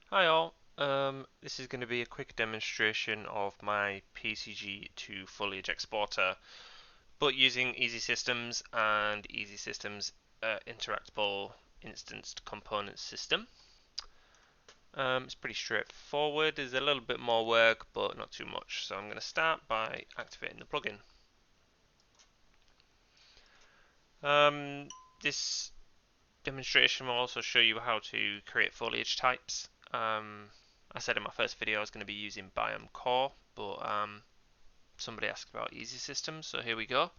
Hi all, this is going to be a quick demonstration of my PCG to Foliage exporter, but using Easy Systems and Easy Systems interactable instanced component system. It's pretty straightforward. There's a little bit more work, but not too much. So I'm going to start by activating the plugin. This demonstration will also show you how to create foliage types. I said in my first video I was going to be using Biome Core, but somebody asked about Easy Systems, so here we go.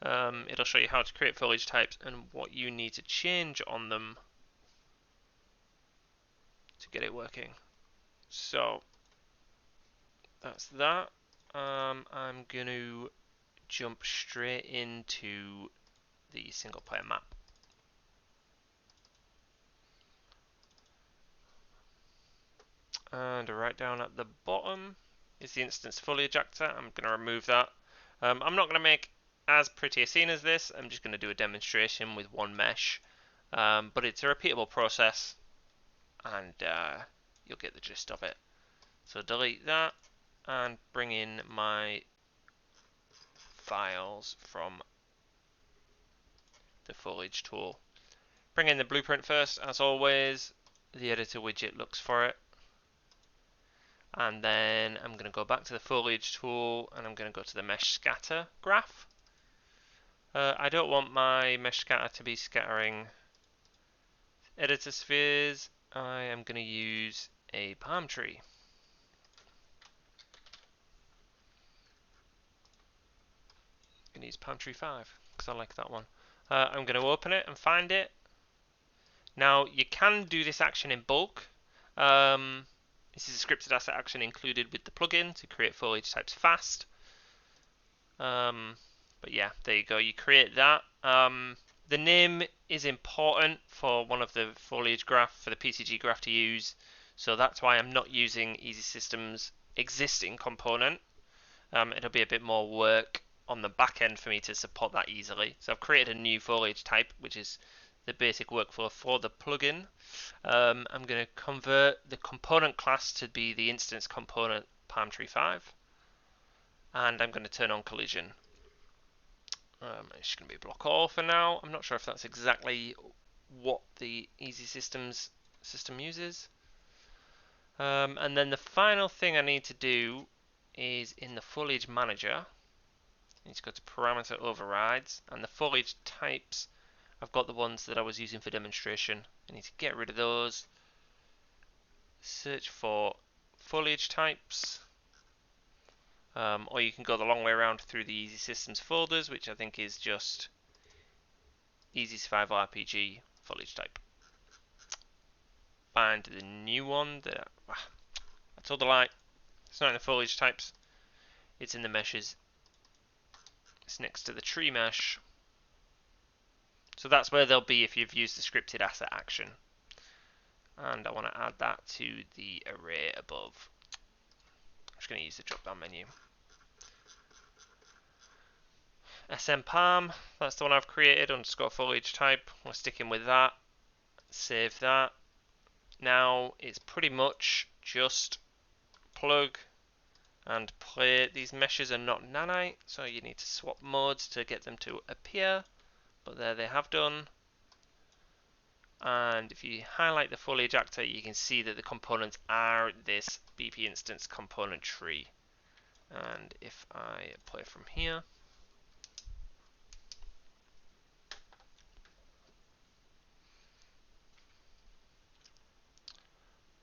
It'll show you how to create foliage types and what you need to change on them to get it working. So that's that. I'm going to jump straight into the single player map. And right down at the bottom is the instance foliage actor. I'm going to remove that. I'm not going to make as pretty a scene as this. I'm just going to do a demonstration with one mesh. But it's a repeatable process, and you'll get the gist of it. So delete that and bring in my files from the foliage tool. Bring in the blueprint first, as always. The editor widget looks for it. And then I'm going to go back to the foliage tool and I'm going to go to the mesh scatter graph. I don't want my mesh scatter to be scattering editor spheres. I am going to use a palm tree. I'm going to use palm tree 5 because I like that one. I'm going to open it and find it. Now you can do this action in bulk. This is a scripted asset action included with the plugin to create foliage types fast. But yeah, there you go. You create that. The name is important for one of the foliage graph, for the PCG graph to use. So that's why I'm not using Easy Systems existing component. It'll be a bit more work on the back end for me to support that easily. So I've created a new foliage type, which is the basic workflow for the plugin. I'm going to convert the component class to be the instance component palm tree 5. And I'm going to turn on collision. It's going to be block all for now. I'm not sure if that's exactly what the Easy Systems system uses. And then the final thing I need to do is in the foliage manager. I need to go to parameter overrides, and the foliage types, I've got the ones that I was using for demonstration. I need to get rid of those. Search for foliage types. Or you can go the long way around through the Easy Systems folders, which I think is just Easy Survival RPG Foliage Type. Find the new one that I told a lie. It's not in the foliage types. It's in the meshes. It's next to the tree mesh. So that's where they'll be if you've used the scripted asset action. And I want to add that to the array above. I'm just going to use the drop down menu. SM Palm, that's the one I've created, underscore foliage type. We're sticking with that. Save that. Now it's pretty much just plug and play. These meshes are not nanite, so you need to swap modes to get them to appear. But there they have done. And if you highlight the foliage actor, you can see that the components are this BP instance component tree. And if I play from here,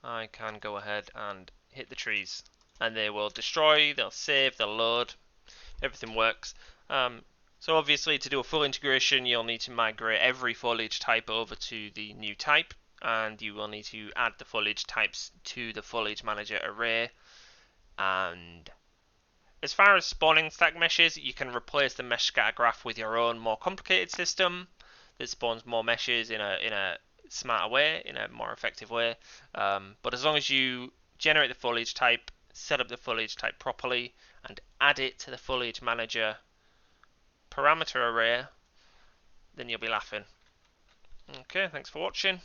I can go ahead and hit the trees, and they will destroy, they'll save, they'll load, everything works. So obviously to do a full integration you'll need to migrate every foliage type over to the new type, and you will need to add the foliage types to the foliage manager array. And as far as spawning stack meshes, you can replace the mesh scatter graph with your own more complicated system that spawns more meshes in a smarter way, in a more effective way. But as long as you generate the foliage type, set up the foliage type properly, and add it to the foliage manager parameter array, then you'll be laughing. Okay, thanks for watching.